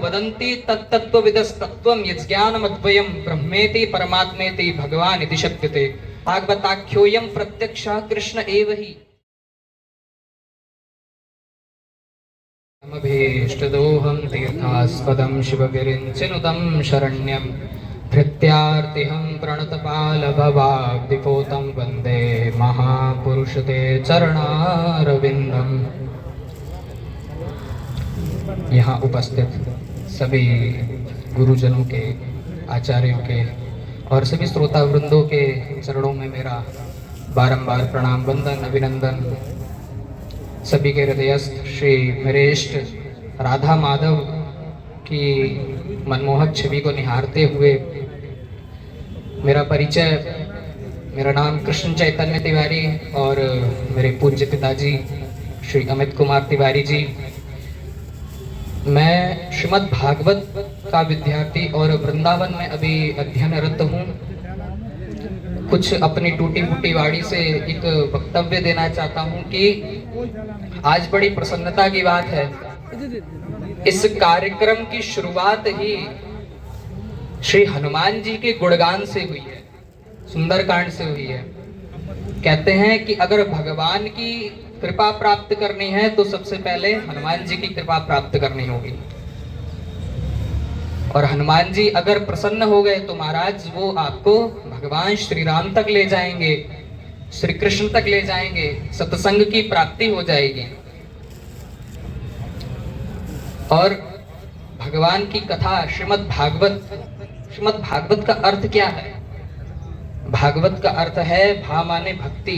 वदन्ति तत्तत्त्वविदस्तत्त्वं यज्ञानमद्वयं ब्रह्मेति परमात्मेति भगवान् इति शक्यते। भागवताख्योऽयं प्रत्यक्षः कृष्ण एव हि। नमभीष्टदोहं तीर्थास्पदं शिवगिरिञ्चिनुतं शरण्यं धृत्यार्तिहं प्रणतपालभवाब्धिपोतं वन्दे महापुरुषते चरणारविन्दम्। यहाँ उपस्थित सभी गुरुजनों के, आचार्यों के और सभी श्रोता वृंदों के चरणों में मेरा बारंबार प्रणाम, वंदन, अभिनंदन। सभी के हृदयस्थ श्री मेरे इष्ट राधा माधव की मनमोहक छवि को निहारते हुए मेरा परिचय, मेरा नाम कृष्ण चैतन्य तिवारी और मेरे पूज्य पिताजी श्री अमित कुमार तिवारी जी। मैं श्रीमद् भागवत का विद्यार्थी और वृंदावन में अभी अध्ययनरत हूँ। कुछ अपनी टूटी फूटी वाणी से एक वक्तव्य देना चाहता हूँ कि आज बड़ी प्रसन्नता की बात है, इस कार्यक्रम की शुरुआत ही श्री हनुमान जी के गुणगान से हुई है, सुंदरकांड से हुई है। कहते हैं कि अगर भगवान की कृपा प्राप्त करनी है तो सबसे पहले हनुमान जी की कृपा प्राप्त करनी होगी, और हनुमान जी अगर प्रसन्न हो गए तो महाराज वो आपको भगवान श्री राम तक ले जाएंगे, श्री कृष्ण तक ले जाएंगे, सत्संग की प्राप्ति हो जाएगी। और भगवान की कथा श्रीमद् भागवत का अर्थ क्या है? भागवत का अर्थ है भा माने भक्ति,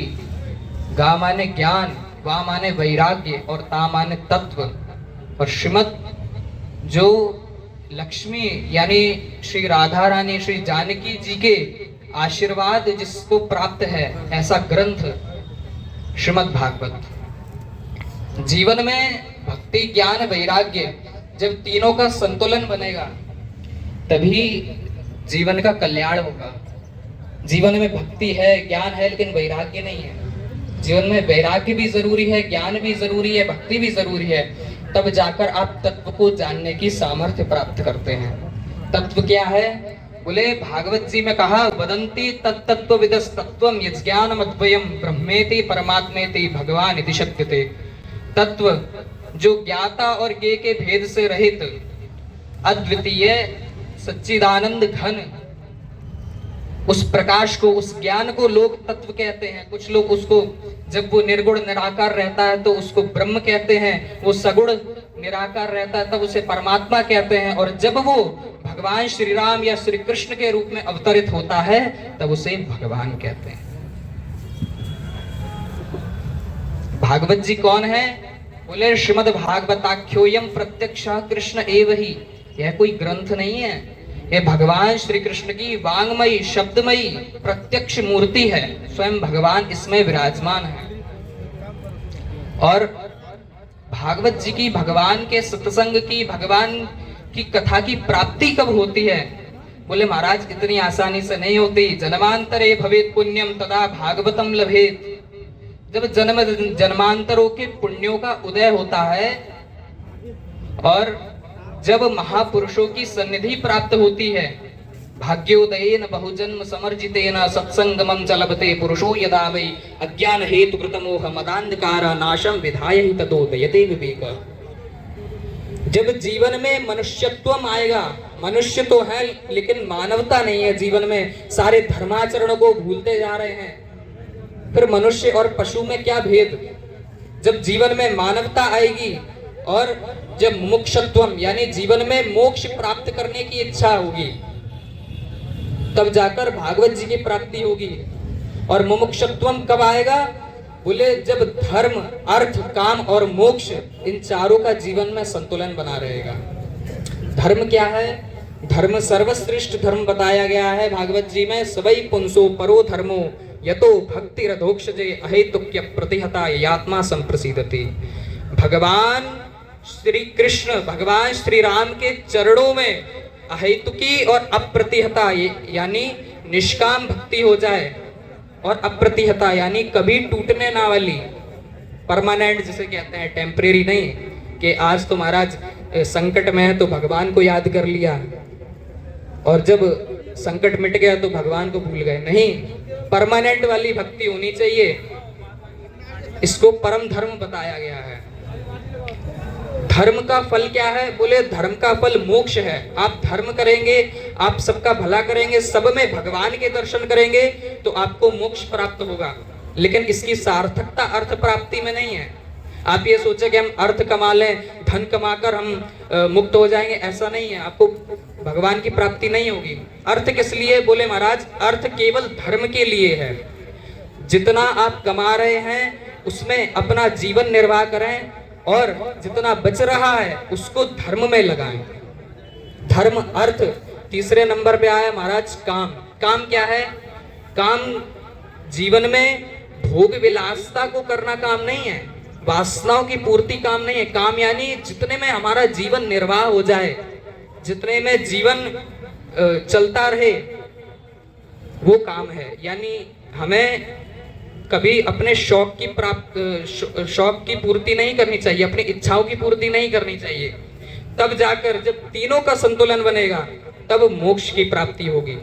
गा माने ज्ञान, वा माने वैराग्य और ता माने तत्व। और श्रीमद् जो लक्ष्मी यानी श्री राधा रानी श्री जानकी जी के आशीर्वाद जिसको प्राप्त है, ऐसा ग्रंथ श्रीमद् भागवत। जीवन में भक्ति, ज्ञान, वैराग्य जब तीनों का संतुलन बनेगा तभी जीवन का कल्याण होगा। जीवन में भक्ति है, ज्ञान है, लेकिन वैराग्य नहीं है। जीवन में वैराग्य भी जरूरी है, ज्ञान भी जरूरी है, भक्ति भी जरूरी है, तब जाकर आप तत्व को जानने की सामर्थ्य प्राप्त करते हैं। तत्व क्या है? बोले भागवत जी में कहा वदन्ति तत्तत्त्वविदस्तत्त्वं यज्ञानमद्वयं ब्रह्मेति परमात्मेति भगवान् इति शक्यते। तत्व जो ज्ञाता और ज्ञेय के भेद से रहित अद्वितीय सच्चिदानंद घन, उस प्रकाश को, उस ज्ञान को लोग तत्व कहते हैं। कुछ लोग उसको, जब वो निर्गुण निराकार रहता है तो उसको ब्रह्म कहते हैं, वो सगुण निराकार रहता है तब उसे परमात्मा कहते हैं, और जब वो भगवान श्री राम या श्री कृष्ण के रूप में अवतरित होता है तब उसे भगवान कहते हैं। भागवत जी कौन है? बोले श्रीमद् भागवताख्योऽयं प्रत्यक्षः कृष्ण एव हि। यह कोई ग्रंथ नहीं है, ये भगवान श्री कृष्ण की वांगमयी शब्दमयी प्रत्यक्ष मूर्ति है। स्वयं भगवान इसमें विराजमान है। और भागवत जी की, भगवान के सत्संग की, भगवान की कथा की प्राप्ति कब होती है? बोले महाराज इतनी आसानी से नहीं होती। जन्मांतरे भवेत् पुण्यम तदा भागवतम लभेत। जब जन्मांतरों के पुण्यों का उदय होता है और जब महापुरुषों की सन्निधि प्राप्त होती है, भाग्योदयेन बहुजन्म समर्जितेन सत्संगमं च लभते पुरुषो यदा वै अज्ञान हेतु कृतमोह मदान्धकार नाशम विधाय हि तदोदयते विवेक। जब जीवन में मनुष्यत्व आएगा, मनुष्य तो है लेकिन मानवता नहीं है जीवन में, सारे धर्माचरण को भूलते जा रहे हैं। फिर मनुष्य और पशु में क्या भेद? जब जीवन में मानवता आएगी और जब मुमुक्षुत्वम यानी जीवन में मोक्ष प्राप्त करने की इच्छा होगी, तब जाकर भागवत जी की प्राप्ति होगी। और मुमुक्षुत्वम कब आएगा? बोले जब धर्म, अर्थ, काम और मोक्ष इन चारों का जीवन में संतुलन बना रहेगा। धर्म क्या है? धर्म सर्वश्रेष्ठ धर्म बताया गया है भागवत जी में। सबई पुंसो परो धर्मो यतो भक्ति रधोक्षजे अहेतुक्य प्रतिहता यात्मा संप्रसिद्धति। भगवान श्री कृष्ण, भगवान श्री राम के चरणों में अहेतुकी और अप्रतिहता यानी निष्काम भक्ति हो जाए, और अप्रतिहता यानी कभी टूटने ना वाली, परमानेंट जिसे कहते हैं, टेम्परेरी नहीं कि आज तो महाराज संकट में है तो भगवान को याद कर लिया, और जब संकट मिट गया तो भगवान को भूल गए। नहीं, परमानेंट वाली भक्ति होनी चाहिए। इसको परम धर्म बताया गया है। धर्म का फल क्या है? बोले धर्म का फल मोक्ष है। आप धर्म करेंगे, आप सबका भला करेंगे, सब में भगवान के दर्शन करेंगे तो आपको मोक्ष प्राप्त होगा। लेकिन इसकी सार्थकता अर्थ प्राप्ति में नहीं है। आप ये सोचे कि हम अर्थ कमा लें, धन कमाकर हम मुक्त हो जाएंगे, ऐसा नहीं है। आपको भगवान की प्राप्ति नहीं होगी। अर्थ किस लिए? बोले महाराज अर्थ केवल धर्म के लिए है। जितना आप कमा रहे हैं उसमें अपना जीवन निर्वाह करें, और जितना बच रहा है उसको धर्म में लगाएं। धर्म, अर्थ। तीसरे नंबर पे आया महाराज काम। काम क्या है? काम जीवन में भोग विलासता को करना काम नहीं है, वासनाओं की पूर्ति काम नहीं है। काम यानी जितने में हमारा जीवन निर्वाह हो जाए, जितने में जीवन चलता रहे, वो काम है। यानी हमें कभी अपने शौक की पूर्ति नहीं करनी चाहिए, अपनी इच्छाओं की पूर्ति नहीं करनी चाहिए। तब जाकर जब तीनों का संतुलन बनेगा तब मोक्ष की प्राप्ति होगी।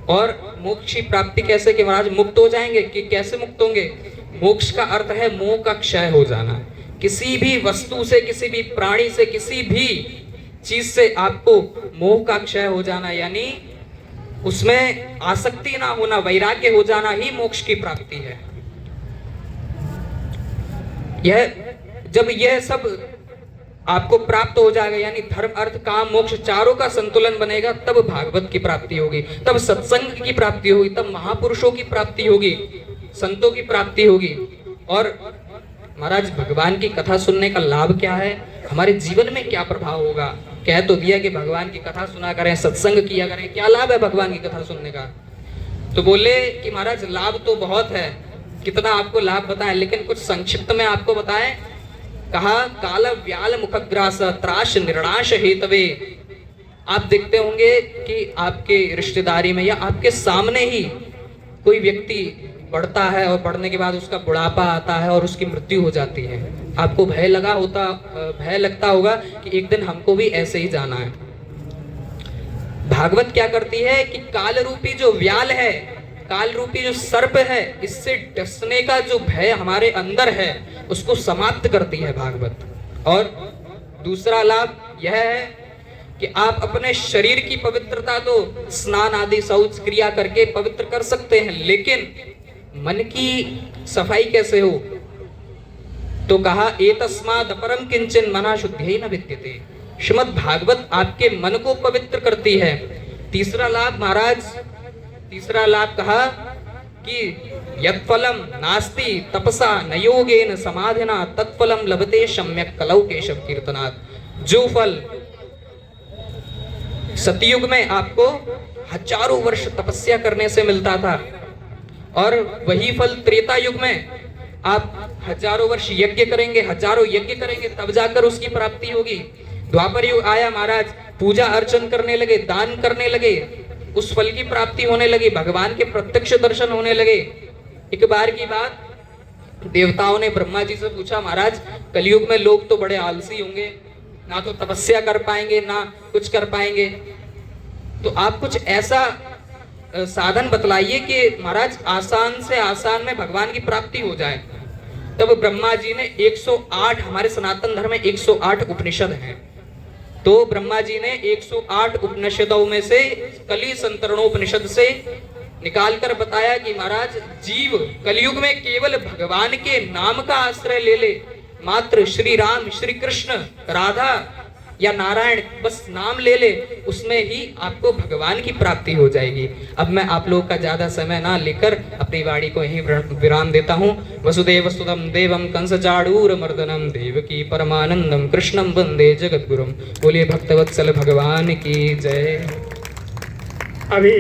और मोक्ष की प्राप्ति कैसे? कि महाराज मुक्त हो जाएंगे। कि कैसे मुक्त होंगे? मोक्ष का अर्थ है मोह का क्षय हो जाना। किसी भी वस्तु से, किसी भी प्राणी से, किसी भी चीज से आपको मोह का क्षय हो जाना, यानी उसमें आसक्ति ना होना, वैराग्य हो जाना ही मोक्ष की प्राप्ति है। जब यह सब आपको प्राप्त हो जाएगा, यानी धर्म, अर्थ, काम, मोक्ष चारों का संतुलन बनेगा, तब भागवत की प्राप्ति होगी, तब सत्संग की प्राप्ति होगी, तब महापुरुषों की प्राप्ति होगी, संतों की प्राप्ति होगी। और महाराज भगवान की कथा सुनने का लाभ क्या है? हमारे जीवन में क्या प्रभाव होगा? कह तो दिया कि भगवान की कथा सुना करें, सत्संग किया करें। क्या लाभ है भगवान की कथा सुनने का? तो बोले कि महाराज लाभ तो बहुत है, कितना आपको लाभ बताएं, लेकिन कुछ संक्षिप्त में आपको बताएं। कहा काल व्याल मुखग्रास त्राश निर्णाश हेतवे। आप देखते होंगे कि आपके रिश्तेदारी में या आपके सामने ही कोई व्यक्ति बढ़ता है और बढ़ने के बाद उसका बुढ़ापा आता है और उसकी मृत्यु हो जाती है। आपको भय लगता होगा कि एक दिन हमको भी ऐसे ही जाना है। भागवत क्या करती है कि काल रूपी जो व्याल है, काल रूपी जो सर्प है, इससे डसने का जो भय हमारे अंदर है उसको समाप्त करती है भागवत। और दूसरा लाभ यह है कि आप अपने शरीर की पवित्रता तो स्नान आदि शौच क्रिया करके पवित्र कर सकते हैं, लेकिन मन की सफाई कैसे हो? तो कहा एतस्माद् अपरम किंचन मना शुद्धि न विद्यते। श्रीमद् भागवत आपके मन को पवित्र करती है। तीसरा लाभ महाराज, तीसरा लाभ कहा कि यत्फलम नास्ति तपसा न योगेन समाधिना तत्फलम लभते सम्यक कलौ केशव कीर्तनात्। जो फल सतयुग में आपको हजारों वर्ष तपस्या करने से मिलता था, और वही फल त्रेता युग में आप हजारों वर्ष यज्ञ करेंगे, हजारों यज्ञ करेंगे, तब जाकर उसकी प्राप्ति होगी। द्वापर युग आया महाराज, पूजा अर्चन करने लगे, दान करने लगे, उस फल की प्राप्ति होने लगी, भगवान के प्रत्यक्ष दर्शन होने लगे। एक बार की बात, देवताओं ने ब्रह्मा जी से पूछा, महाराज कलयुग में लोग तो बड़े आलसी होंगे, ना तो तपस्या कर पाएंगे ना कुछ कर पाएंगे, तो आप कुछ ऐसा साधन बतलाइए कि महाराज आसान से आसान में भगवान की प्राप्ति हो जाए। तब ब्रह्मा जी ने 108, हमारे सनातन धर्म में 108 उपनिषद हैं, तो ब्रह्मा जी ने 108 उपनिषदों में से कली संतरणोपनिषद से निकालकर बताया कि महाराज जीव कलयुग में केवल भगवान के नाम का आश्रय ले ले, मात्र श्री राम, श्री कृष्ण, राधा या नारायण, बस नाम ले ले, उसमें ही आपको भगवान की प्राप्ति हो जाएगी। अब मैं आप लोगों का ज्यादा समय ना लेकर अपनी वाणी को यहीं विराम देता हूँ। वसुदेव सुतम देवम कंस चाणूर मर्दनम देवकी परमानंदम कृष्णम वंदे जगद्गुरुम। बोलिए भक्तवत्सल भगवान की जय। अभी